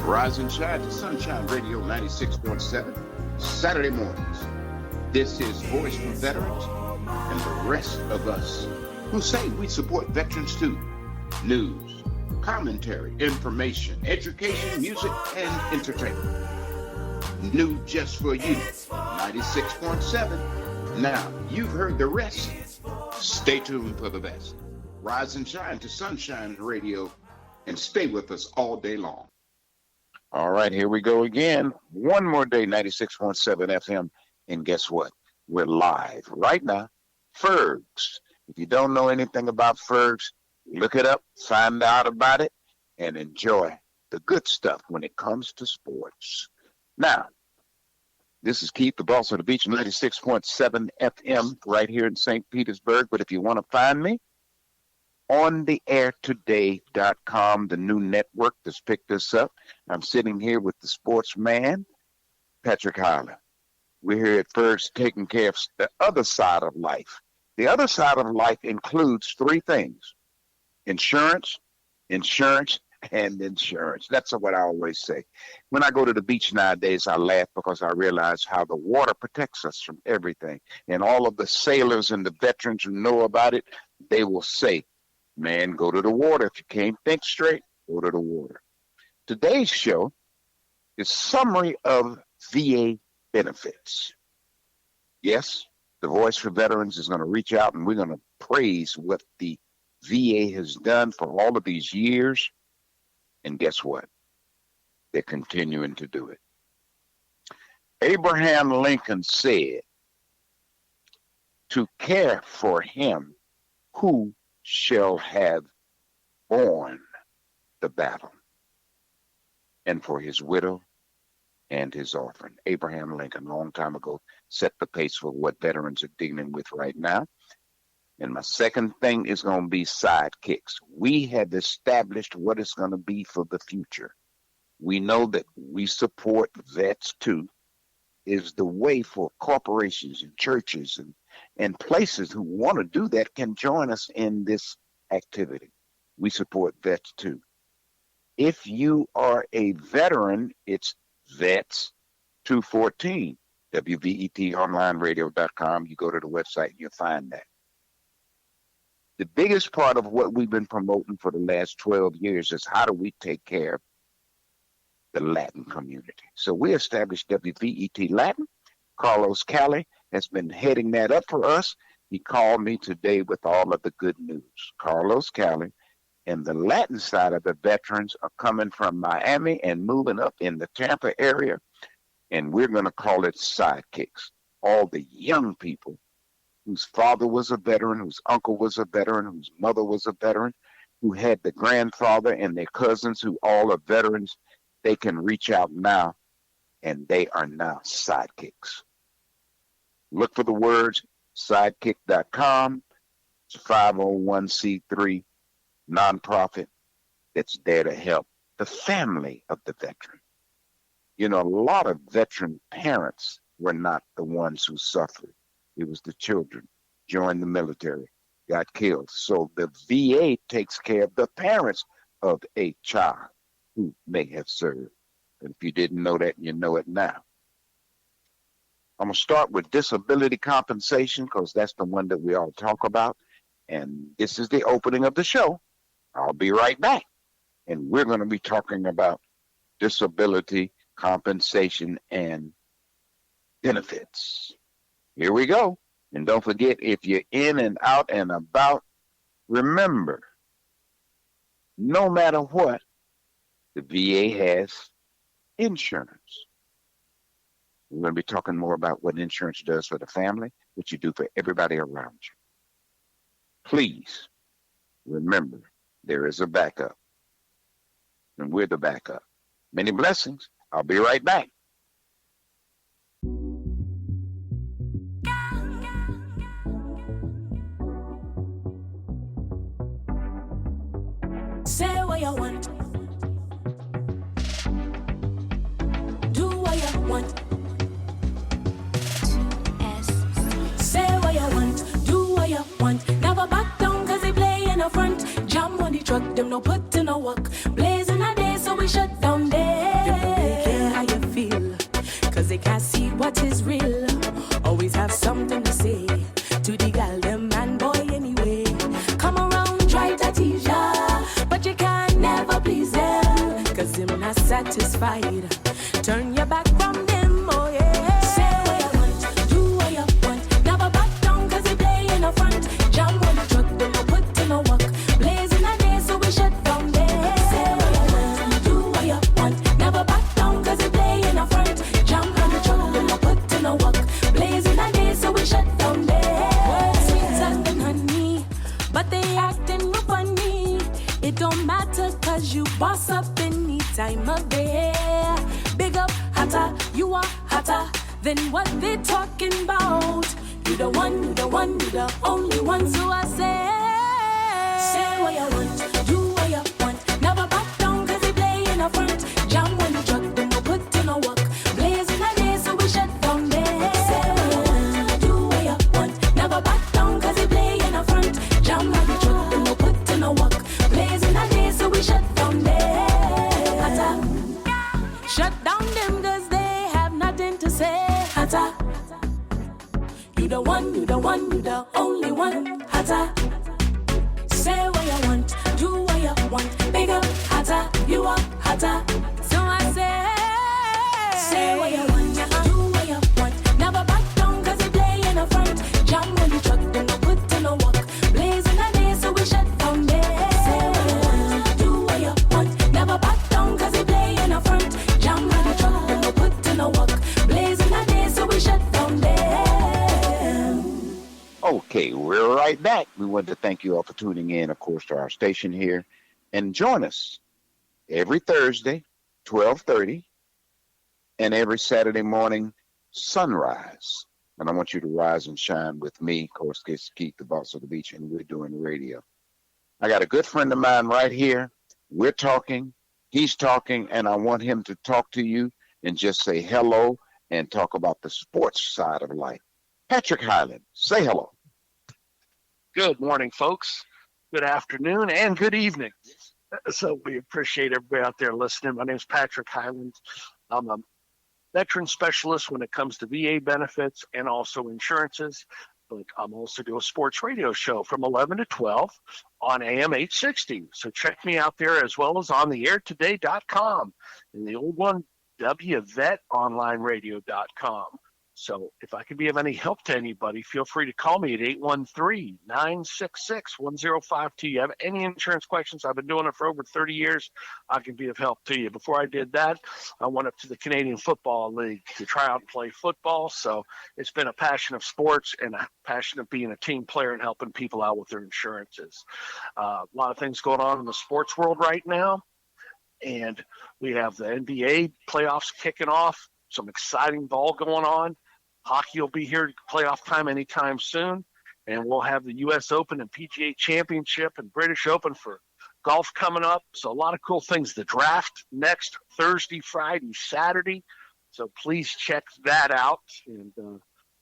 Rise and shine to Sunshine Radio 96.7, Saturday mornings. This is Voice for Veterans and the rest of us who say we support veterans too. News, commentary, information, education, music, and entertainment. New just for you, 96.7. Now, you've heard the rest. Stay tuned for the best. Rise and shine to Sunshine Radio and stay with us all day long. All right, here we go again. One more day, 96.7 FM. And guess what? We're live right now. Fergs. If you don't know anything about Fergs, look it up, find out about it, and enjoy the good stuff when it comes to sports. Now, this is Keith, the boss of the beach, 96.7 FM right here in St. Petersburg. But if you want to find me, ontheairtoday.com, the new network that's picked us up. I'm sitting here with the sportsman, Patrick Hyler. We're here at Fergs taking care of the other side of life. The other side of life includes three things: insurance, insurance, and insurance. That's what I always say. When I go to the beach nowadays, I laugh because I realize how the water protects us from everything. And all of the sailors and the veterans who know about it, they will say, man, go to the water. If you can't think straight, go to the water. Today's show is summary of VA benefits. Yes, the Voice for Veterans is going to reach out and we're going to praise what the VA has done for all of these years. And guess what? They're continuing to do it. Abraham Lincoln said, to care for him who shall have borne the battle, and for his widow and his orphan. Abraham Lincoln, a long time ago, set the pace for what veterans are dealing with right now. And my second thing is going to be sidekicks. We have established what it's going to be for the future. We know that we support vets too, is the way for corporations and churches and places who want to do that can join us in this activity. We support vets too. If you are a veteran, it's Vets 214, WVET You go to the website and you'll find that. The biggest part of what we've been promoting for the last 12 years is how do we take care of the Latin community. So we established WVET Latin. Carlos Cali has been heading that up for us. He called me today with all of the good news. Carlos Cali and the Latin side of the veterans are coming from Miami and moving up in the Tampa area, and we're going to call it sidekicks. All the young people whose father was a veteran, whose uncle was a veteran, whose mother was a veteran, who had the grandfather and their cousins who all are veterans, they can reach out now, and they are now sidekicks. Look for the words sidekick.com. It's a 501c3 nonprofit that's there to help the family of the veteran. You know, a lot of veteran parents were not the ones who suffered. It was the children, joined the military, got killed. So the VA takes care of the parents of a child who may have served. And if you didn't know that, you know it now. I'm going to start with disability compensation because that's the one that we all talk about. And this is the opening of the show. I'll be right back. And we're going to be talking about disability compensation and benefits. Here we go. And don't forget, if you're in and out and about, remember, no matter what, the VA has insurance. We're going to be talking more about what insurance does for the family, what you do for everybody around you. Please remember, there is a backup, and we're the backup. Many blessings. I'll be right back. Say what you want. Do what you want. Say what you want. Do what you want. Never back down cause they play in the front. Jam on the truck, them no put in no work. Blazing a day so we shut down there. not satisfied. Turn your back from them, oh yeah. Say what you want, do what you want. Never back down, cause they play in the front. Jump on the truck, don't go put in no work. Blaze in the day, so we shut down there. Say what you want, do what you want. Never back down, cause they play in the front. Jump on the truck, don't go put in no work. Blaze in the day, so we shut down there. Words sweeter than honey, but they acting funny. It don't matter, cause you boss up any time of day. Big up, hotter, you are hotter than what they talking about. You the one, you the one, you the only one. So I say what you want, do what you want. Never back down, cause they play in the front. Jam when the truck, then go put in a work. Blaze in the day, so we shut down there. Say what you want, do what you want. Never back down, cause they play in the front. Jam when the truck, then go put in a work. Blaze in the day, so we shut down there. Hotter. Shut down them, cause they have nothing to say. Hotter. You the one, you the one, you the only one. Hotter. Say what you want, do what you want. Bigger, hotter, you are hotter. So I say what you want, do what you want. Never back down, cause they play in the front. Jam when the truck, then no put in no work. Blaze in the day, so we shut down there. Say what you want, do what you want. Never back down, cause they play in the front. Jam when the truck, then no put in no work. Blaze in the day, so we shut down there. Okay, we're right back. We want to thank you all for tuning in, of course, to our station here. And join us every Thursday, 12:30, and every Saturday morning, sunrise. And I want you to rise and shine with me. Of course, it's Keith, the boss of the beach, and we're doing radio. I got a good friend of mine right here. We're talking, he's talking, and I want him to talk to you and just say hello and talk about the sports side of life. Patrick Highland, say hello. Good morning, folks. Good afternoon and good evening. So we appreciate everybody out there listening. My name is Patrick Highland. I'm a veteran specialist when it comes to VA benefits and also insurances. But I'm also doing a sports radio show from 11 to 12 on AM 860. So check me out there as well as on theairtoday.com and the old one, WVET So if I can be of any help to anybody, feel free to call me at 813-966-1052. You have any insurance questions? I've been doing it for over 30 years. I can be of help to you. Before I did that, I went up to the Canadian Football League to try out and play football. So it's been a passion of sports and a passion of being a team player and helping people out with their insurances. A lot of things going on in the sports world right now. And we have the NBA playoffs kicking off, some exciting ball going on. Hockey will be here playoff time anytime soon, and we'll have the U.S. Open and PGA Championship and British Open for golf coming up. So a lot of cool things. The draft next Thursday, Friday, Saturday. So please check that out. And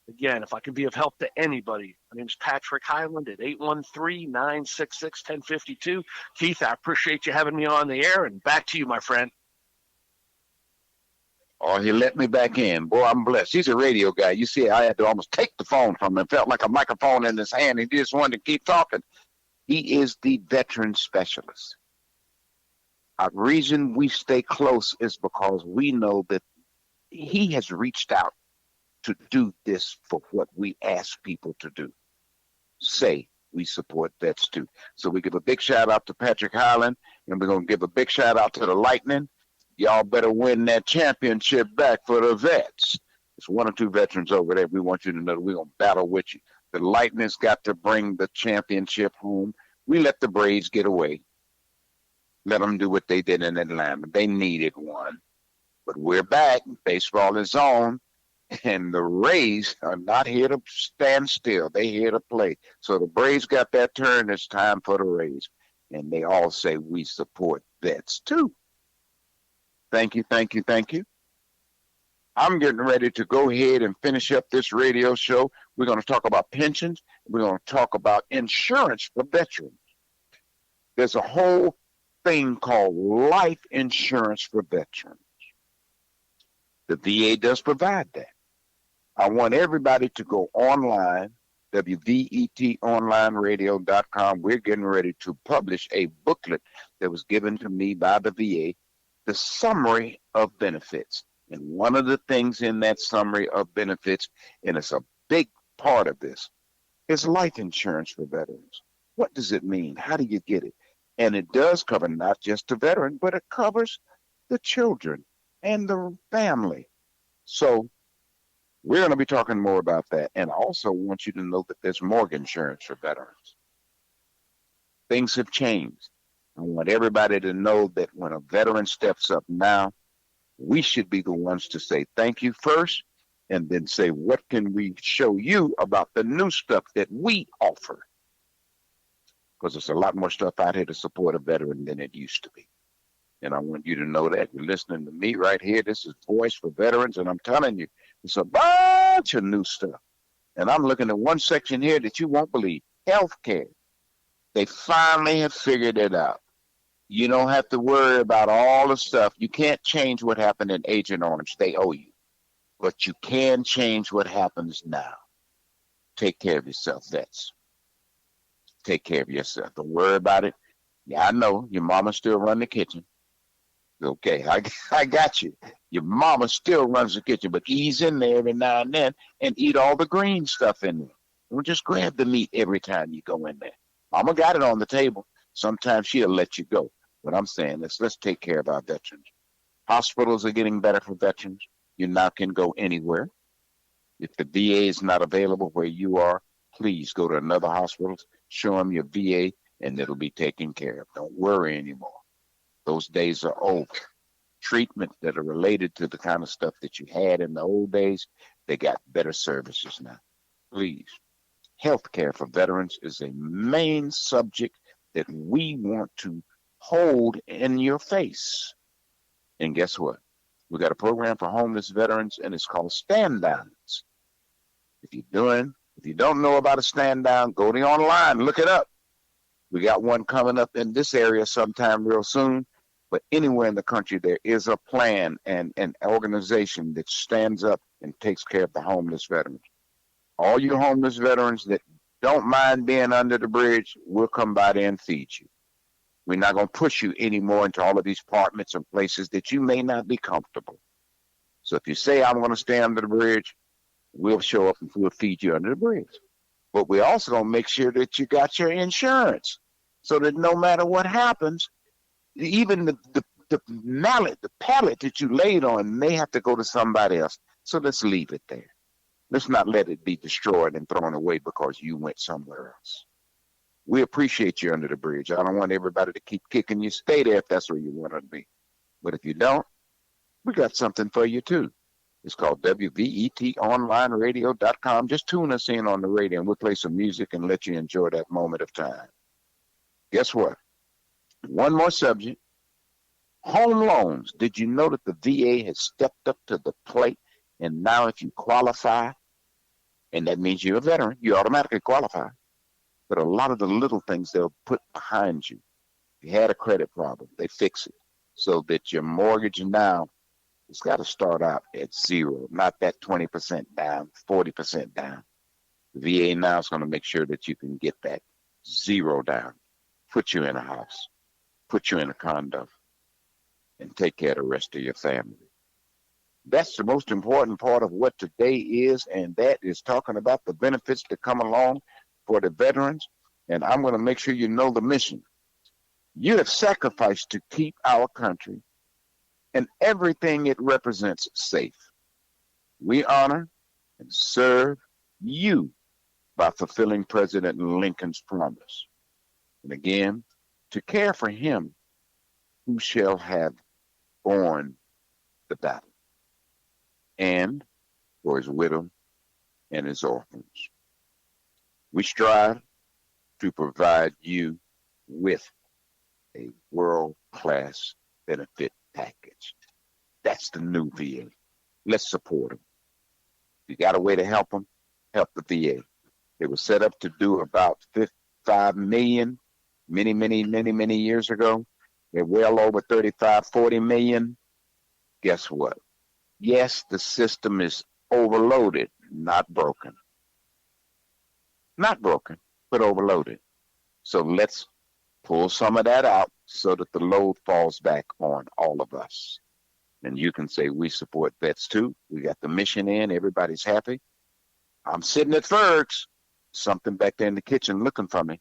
again, if I can be of help to anybody, my name is Patrick Highland at 813-966-1052. Keith, I appreciate you having me on the air, and back to you, my friend. Oh, he let me back in. Boy, I'm blessed. He's a radio guy. You see, I had to almost take the phone from him. It felt like a microphone in his hand. He just wanted to keep talking. He is the veteran specialist. The reason we stay close is because we know that he has reached out to do this for what we ask people to do. Say we support vets too. So we give a big shout out to Patrick Highland, and we're going to give a big shout out to the Lightning. Y'all better win that championship back for the vets. There's one or two veterans over there. We want you to know that we're going to battle with you. The Lightning's got to bring the championship home. We let the Braves get away. Let them do what they did in Atlanta. They needed one. But we're back. Baseball is on. And the Rays are not here to stand still. They're here to play. So the Braves got that turn. It's time for the Rays. And they all say we support vets too. Thank you, thank you, thank you. I'm getting ready to go ahead and finish up this radio show. We're going to talk about pensions. We're going to talk about insurance for veterans. There's a whole thing called life insurance for veterans. The VA does provide that. I want everybody to go online, WVETonlineradio.com. We're getting ready to publish a booklet that was given to me by the VA the summary of benefits. And one of the things in that summary of benefits, and it's a big part of this, is life insurance for veterans. What does it mean? How do you get it? And it does cover not just the veteran, but it covers the children and the family. So we're going to be talking more about that. And I also want you to know that there's mortgage insurance for veterans. Things have changed. I want everybody to know that when a veteran steps up now, we should be the ones to say thank you first, and then say, what can we show you about the new stuff that we offer? Because there's a lot more stuff out here to support a veteran than it used to be. And I want you to know that. You're listening to me right here. This is Voice for Veterans, and I'm telling you, it's a bunch of new stuff. And I'm looking at one section here that you won't believe, healthcare. They finally have figured it out. You don't have to worry about all the stuff. You can't change what happened in Agent Orange. They owe you. But you can change what happens now. Take care of yourself, vets. Take care of yourself. Don't worry about it. Yeah, I know. Your mama still run the kitchen. Okay, I got you. Your mama still runs the kitchen, but ease in there every now and then and eat all the green stuff in there. Don't just grab the meat every time you go in there. Mama got it on the table. Sometimes she'll let you go. But I'm saying let's take care of our veterans. Hospitals are getting better for veterans. You now can go anywhere. If the VA is not available where you are, please go to another hospital, show them your VA, and it'll be taken care of. Don't worry anymore. Those days are over. Treatment that are related to the kind of stuff that you had in the old days, they got better services now. Please. Healthcare for veterans is a main subject that we want to hold in your face. And guess what? We got a program for homeless veterans, and it's called Stand Downs. If you don't know about a stand down, go to online, look it up. We got one coming up in this area sometime real soon. But anywhere in the country, there is a plan and an organization that stands up and takes care of the homeless veterans. All you homeless veterans that don't mind being under the bridge, we'll come by there and feed you. We're not going to push you anymore into all of these apartments and places that you may not be comfortable. So if you say, I'm going to stay under the bridge, we'll show up and we'll feed you under the bridge. But we also going to make sure that you got your insurance so that no matter what happens, even the pallet that you laid on may have to go to somebody else. So let's leave it there. Let's not let it be destroyed and thrown away because you went somewhere else. We appreciate you under the bridge. I don't want everybody to keep kicking you. Stay there if that's where you want to be. But if you don't, we got something for you too. It's called WVETonlineradio.com. Just tune us in on the radio and we'll play some music and let you enjoy that moment of time. Guess what? One more subject. Home loans. Did you know that the VA has stepped up to the plate? And now if you qualify, and that means you're a veteran, you automatically qualify. But a lot of the little things they'll put behind you. If you had a credit problem, they fix it so that your mortgage now, it's got to start out at zero, not that 20% down, 40% down. The VA now is going to make sure that you can get that zero down, put you in a house, put you in a condo, and take care of the rest of your family. That's the most important part of what today is, and that is talking about the benefits that come along for the veterans. And I'm going to make sure you know the mission. You have sacrificed to keep our country and everything it represents safe. We honor and serve you by fulfilling President Lincoln's promise. And again, to care for him who shall have borne the battle, and for his widow and his orphans. We strive to provide you with a world-class benefit package. That's the new VA. Let's support them. If you got a way to help them, help the VA. It was set up to do about 55 million many years ago. They're well over 35, 40 million. Guess what? Yes, the system is overloaded, not broken. Not broken, but overloaded. So let's pull some of that out so that the load falls back on all of us. And you can say, we support vets too. We got the mission in. Everybody's happy. I'm sitting at Ferg's. Something back there in the kitchen looking for me.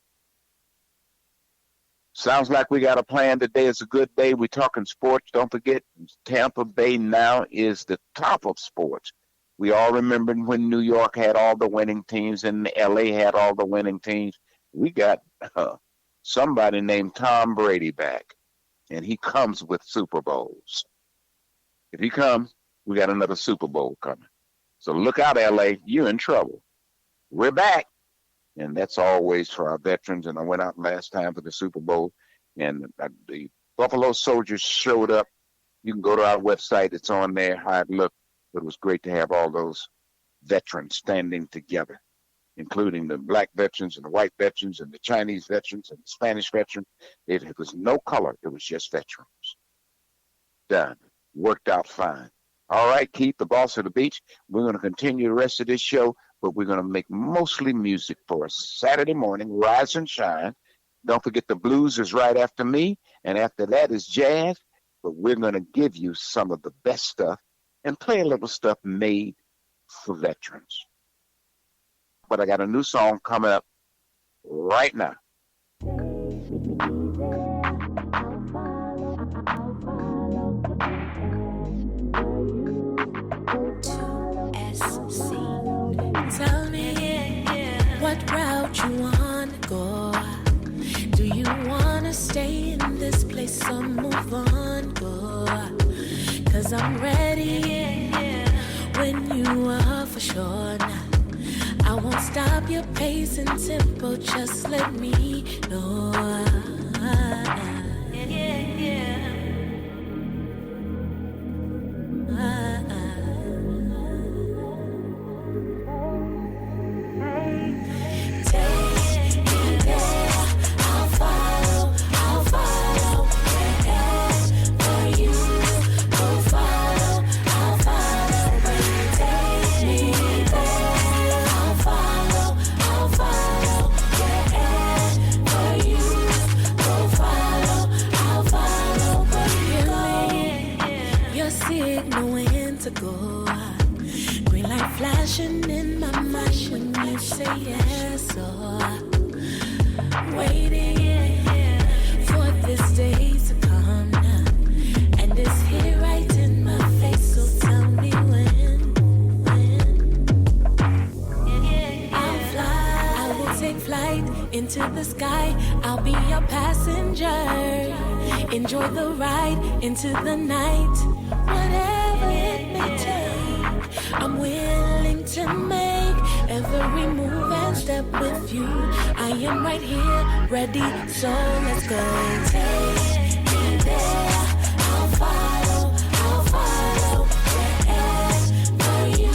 Sounds like we got a plan. Today is a good day. We're talking sports. Don't forget, Tampa Bay now is the top of sports. We all remember when New York had all the winning teams and LA had all the winning teams. We got somebody named Tom Brady back, and he comes with Super Bowls. If he comes, we got another Super Bowl coming. So look out, LA. You're in trouble. We're back. And that's always for our veterans. And I went out last time for the Super Bowl, and the Buffalo Soldiers showed up. You can go to our website. It's on there, how it looked. But it was great to have all those veterans standing together, including the black veterans and the white veterans and the Chinese veterans and the Spanish veterans. It was no color. It was just veterans. Done. Worked out fine. All right, Keith, the boss of the beach. We're going to continue the rest of this show, but we're going to make mostly music for us. Saturday morning, rise and shine. Don't forget the blues is right after me, and after that is jazz. But we're going to give you some of the best stuff and play a little stuff made for veterans. But I got a new song coming up right now. Tell me what route you wanna go. Do you wanna stay in this place or move on? Go, 'cause I'm ready when you are for sure. Now, I won't stop your pace and tempo, just let me know. Flashing in my mind when you say yes, waiting for this day to come now. And it's here right in my face, so tell me when. I'll fly, I will take flight into the sky. I'll be your passenger. Enjoy the ride into the night. Whatever it may take, I'm willing to make every move and step with you. I am right here, ready, so let's go. Take me there, I'll follow, wherever you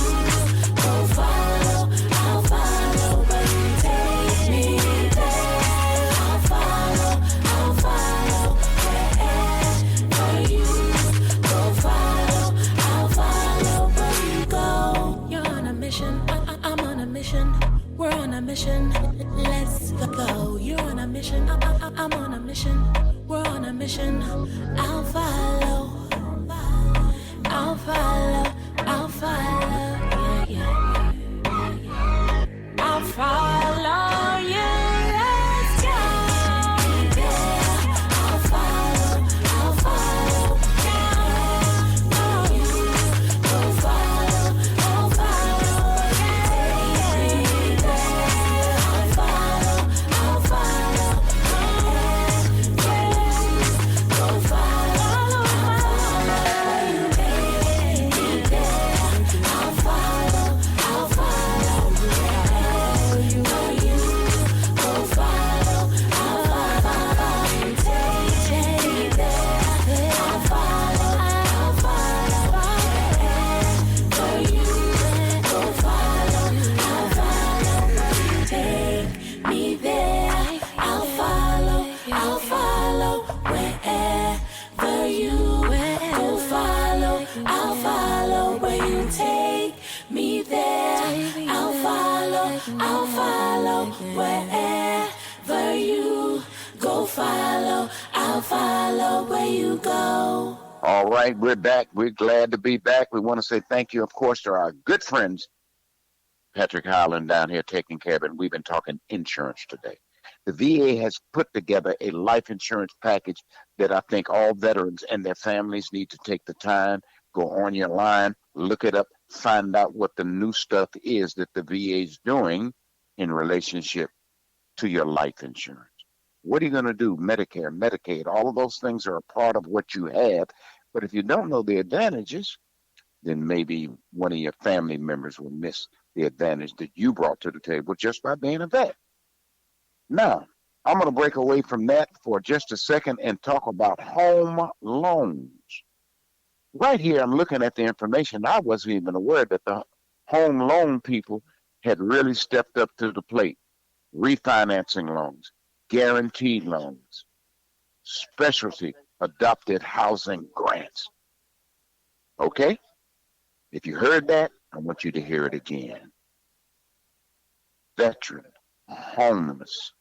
go. Follow, I'll follow, where you take me there. I'll follow, wherever you go. Follow, I'll follow, where you go. You're on a mission, I'm on a mission. We're on a mission, let's go. You're on a mission, I'm on a mission. We're on a mission. I'll follow, I'll follow, I'll follow, yeah. I'll follow you. Let's go. I'll follow, you. Go follow, I'll follow, I'll follow wherever you go. Follow, I'll I'll follow where you go. All right, we're back. We're glad to be back. We want to say thank you, of course, to our good friends, Patrick Howland down here taking care of it. We've been talking insurance today. The VA has put together a life insurance package that I think all veterans and their families need to take the time, go on your line, look it up, find out what the new stuff is that the VA is doing in relationship to your life insurance. What are you going to do? Medicare, Medicaid, all of those things are a part of what you have. But if you don't know the advantages, then maybe one of your family members will miss the advantage that you brought to the table just by being a vet. Now, I'm going to break away from that for just a second and talk about home loans. Right here, I'm looking at the information. I wasn't even aware that the home loan people had really stepped up to the plate. Refinancing loans, guaranteed loans, specialty adopted housing grants. Okay? If you heard that, I want you to hear it again. Veteran, homeless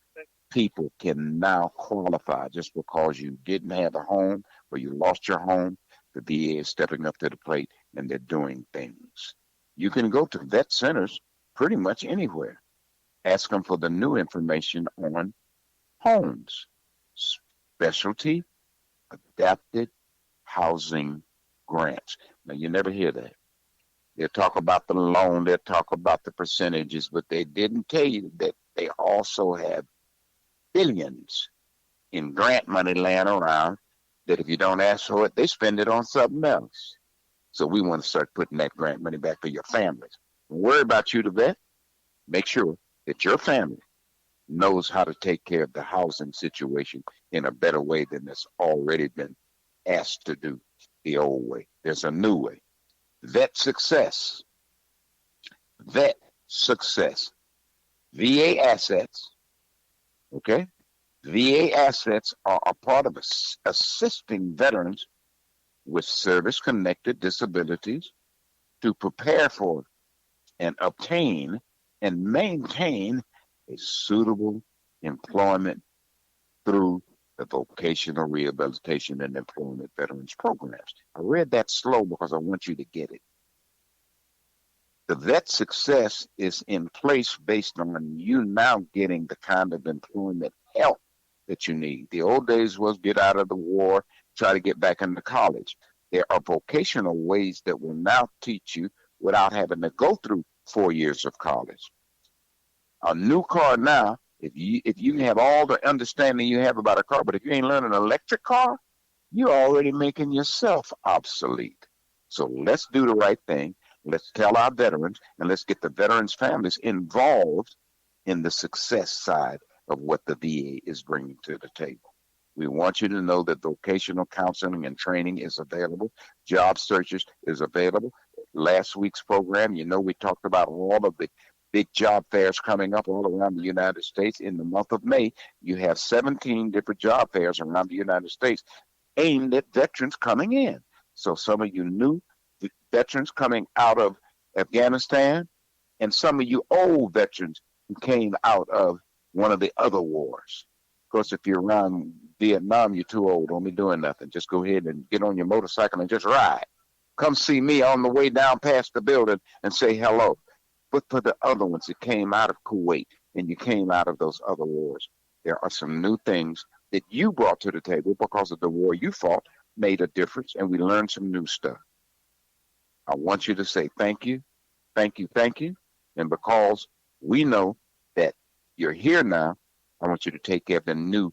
people can now qualify just because you didn't have a home or you lost your home. The VA is stepping up to the plate and they're doing things. You can go to vet centers pretty much anywhere. Ask them for the new information on homes, specialty adapted housing grants. Now, you never hear that. They'll talk about the loan, they'll talk about the percentages, but they didn't tell you that they also have billions in grant money laying around that if you don't ask for it, they spend it on something else. So we want to start putting that grant money back for your families. Don't worry about you, the vet. Make sure that your family knows how to take care of the housing situation in a better way than it's already been asked to do the old way. There's a new way. Vet success. Vet success. VA assets, okay? VA assets are a part of assisting veterans with service-connected disabilities to prepare for and obtain and maintain a suitable employment through the vocational rehabilitation and employment veterans programs. I read that slow because I want you to get it. The vet success is in place based on you now getting the kind of employment help that you need. The old days was get out of the war, try to get back into college. There are vocational ways that will now teach you without having to go through 4 years of college. A new car now, if you have all the understanding you have about a car, but if you ain't learning an electric car, you're already making yourself obsolete. So let's do the right thing. Let's tell our veterans, and let's get the veterans' families involved in the success side of what the VA is bringing to the table. We want you to know that vocational counseling and training is available. Job searches is available. Last week's program, we talked about all of the big job fairs coming up all around the United States. In the month of May, you have 17 different job fairs around the United States aimed at veterans coming in. So some of you new veterans coming out of Afghanistan, and some of you old veterans who came out of one of the other wars. Of course, if you're around Vietnam, you're too old. Don't be doing nothing. Just go ahead and get on your motorcycle and just ride. Come see me on the way down past the building and say hello. But for the other ones that came out of Kuwait and you came out of those other wars, there are some new things that you brought to the table because of the war you fought made a difference, and we learned some new stuff. I want you to say thank you, thank you, thank you. And because we know that you're here now, I want you to take care of the new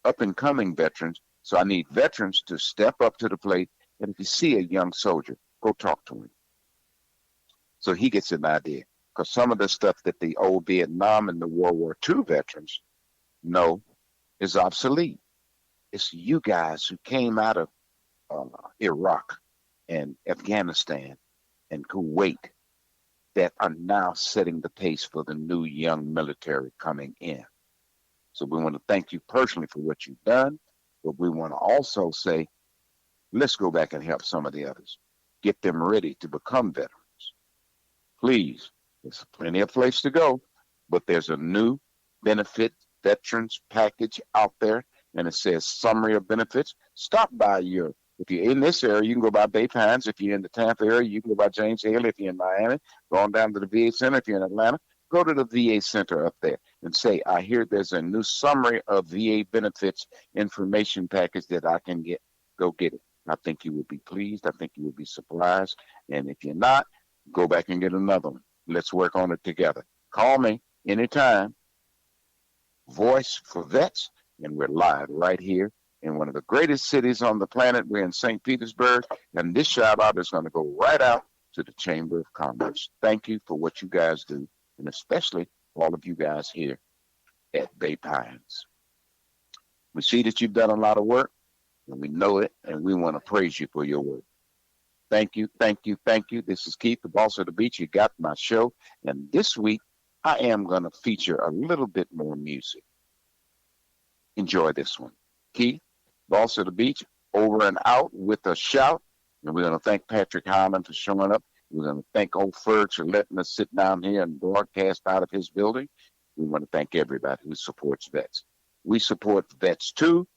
up-and-coming veterans. So I need veterans to step up to the plate, and if you see a young soldier, go talk to him so he gets an idea. Because some of the stuff that the old Vietnam and the World War II veterans know is obsolete. It's you guys who came out of Iraq and Afghanistan and Kuwait that are now setting the pace for the new young military coming in. So we want to thank you personally for what you've done, but we want to also say, let's go back and help some of the others. Get them ready to become veterans. Please, there's plenty of place to go, but there's a new benefit veterans package out there and it says summary of benefits. Stop by if you're in this area, you can go by Bay Pines. If you're in the Tampa area, you can go by James Hill. If you're in Miami, go on down to the VA Center. If you're in Atlanta, go to the VA Center up there and say, I hear there's a new summary of VA benefits information package that I can get. Go get it. I think you will be pleased. I think you will be surprised. And if you're not, go back and get another one. Let's work on it together. Call me anytime. Voice for Vets, and we're live right here in one of the greatest cities on the planet. We're in St. Petersburg, and this shout out is going to go right out to the Chamber of Commerce. Thank you for what you guys do, and especially all of you guys here at Bay Pines. We see that you've done a lot of work, and we know it, and we want to praise you for your work. Thank you, thank you, thank you. This is Keith, the boss of the beach. You got my show, and this week I am going to feature a little bit more music. Enjoy this one. Keith, boss of the beach, over and out with a shout. And we're going to thank Patrick Hyman for showing up. We're going to thank old Ferg for letting us sit down here and broadcast out of his building. We want to thank everybody who supports vets. We support vets too.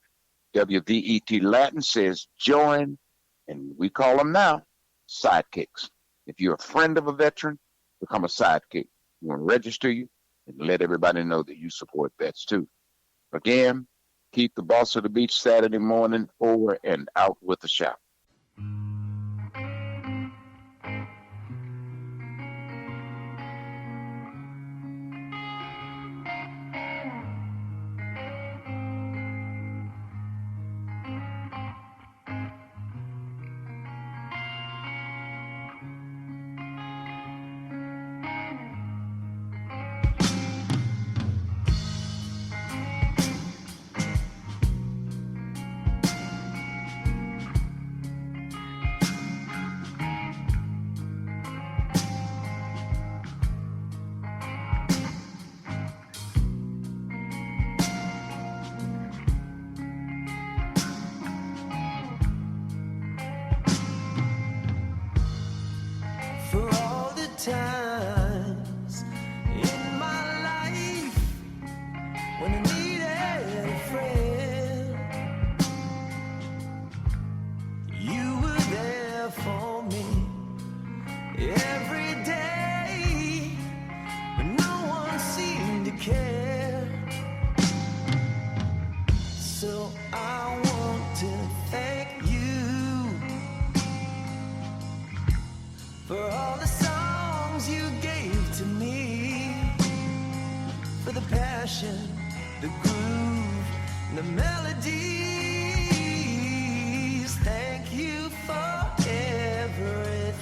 WVET Latin says join, and we call them now sidekicks. If you're a friend of a veteran, become a sidekick. We want to register you and let everybody know that you support vets too. Again, keep the boss of the beach Saturday morning over and out with a shout. For all the times in my life when I needed a friend, you were there for me every day, but no one seemed to care. So I want to thank you for all the songs you gave to me, for the passion, the groove, the melodies. Thank you for everything.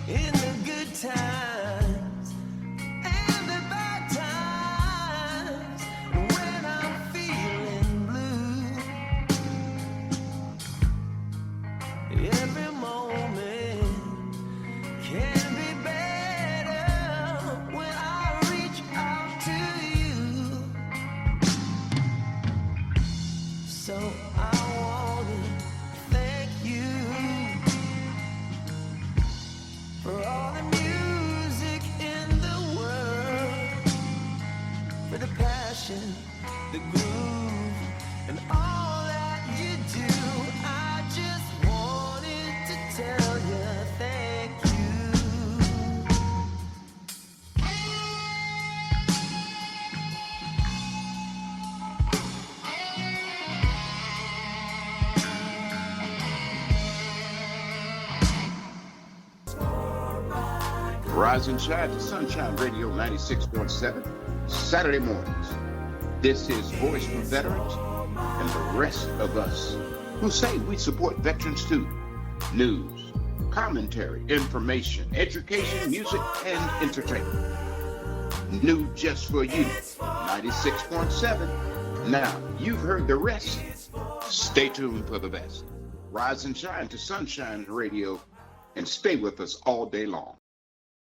In the good times and the bad times, when I'm feeling blue, every moment can be better when I reach out to you. So I want to thank you for all the music in the world, for the passion, the groove, and all that you do. I just wanted to tell you thank you. Rise and shine to Sunshine Radio 96.7, Saturday mornings. This is Voice for Veterans and the rest of us who say we support veterans too. News, commentary, information, education, music, and entertainment. New just for you, 96.7. Now, you've heard the rest. Stay tuned for the best. Rise and shine to Sunshine Radio and stay with us all day long.